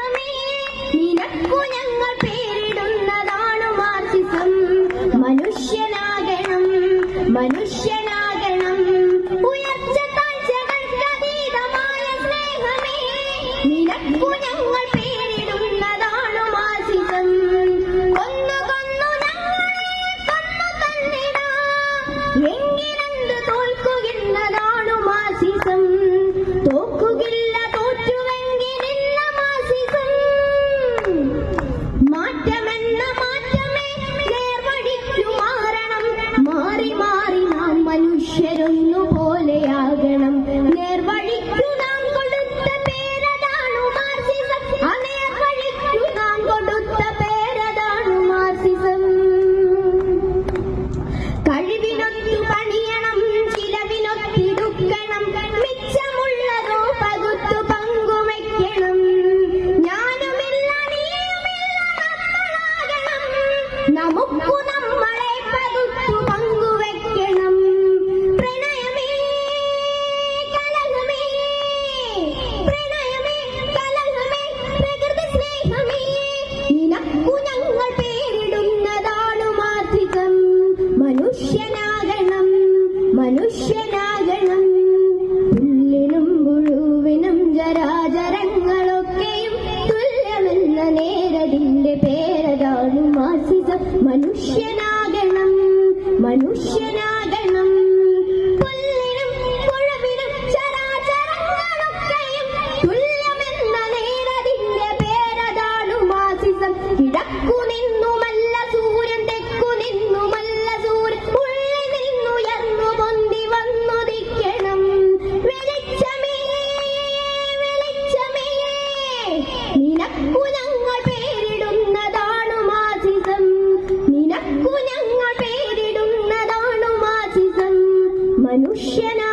സ്നേഹമേ നിനക്കു ഞങ്ങൾ പേരിടുന്നതാണു മാർക്സിസം. മനുഷ്യനാകണം മനുഷ്യനാകണം ഉയർച്ച താഴ്ചകൾക്കതീതമായ സ്നേഹമേ നിനക്കു ഞങ്ങൾ പേരിടുന്നതാണു മാർക്സിസം. കൊന്നു കൊന്നു ഞങ്ങളെ കൊന്നു തന്നിടാം എങ്കിലെന്ത് തോൽക്കുകയെന്നതാണു മാർക്സിസം. തോക്കുകില്ല തോറ്റുവെങ്കിലില്ല മാർക്സിസം. മാറ്റമെന്ന മാറ്റമേ നേർവഴിക്കു മാറണം. മാറി മാറി നാം മനുഷ്യരൊന്നു പോലെയാകണം. നേർവഴിക്കു നാം കൊടുത്ത പേരതാണു മാർക്സിസം. ആ നേർവഴിക്കു നാം കൊടുത്ത പേരതാണു മാർക്സിസം. കഴിവിനൊത്തു പണിയണം ചിലവിനൊത്തിടുക്കണം. മിച്ചമുള്ളതോ പകുത്തു പങ്കുവയ്ക്കണം. ഞാനുമില്ല നീയുമില്ല നമ്മളാകണം. നമുക്കു നമ്മളെ പകുത്തു പങ്കുവയ്ക്കണം. പ്രണയമേ കലഹമേ പ്രണയമേ കലഹമേ പ്രകൃതി സ്നേഹമേ നിനക്കു ഞങ്ങൾ പേരിടുന്നതാണു മാർക്സിസം. മനുഷ്യനാകണം മനുഷ്യനാകണം പുല്ലിനും പുഴുവിനും ജരാചരങ്ങളൊക്കെയും തുല്യമെന്ന നേരതിന്റെ പേരതാണു മാർക്സിസം. മനുഷ്യനാകണം മനുഷ്യനാകണം പുല്ലിനും പുഴുവിനും ജരാചരങ്ങളൊക്കെയും തുല്യമെന്ന നേരതിന്റെ പേരതാണു മാർക്സിസം. കിഴക്കു നിന്നുമല്ല സൂര്യൻ തെക്കു നിന്നുമല്ല സൂര്യൻ ഉള്ളിൽ നിന്നുയർന്നു പൊന്തി വന്നുദിക്കണം. വെളിച്ചമേ വെളിച്ചമേ നിനക്കു ഞങ്ങൾ പേരിടുന്നതാണു മാർക്സിസം. നിനക്കു ഞങ്ങൾ പേരിടുന്നതാണു മാർക്സിസം. മനുഷ്യനാ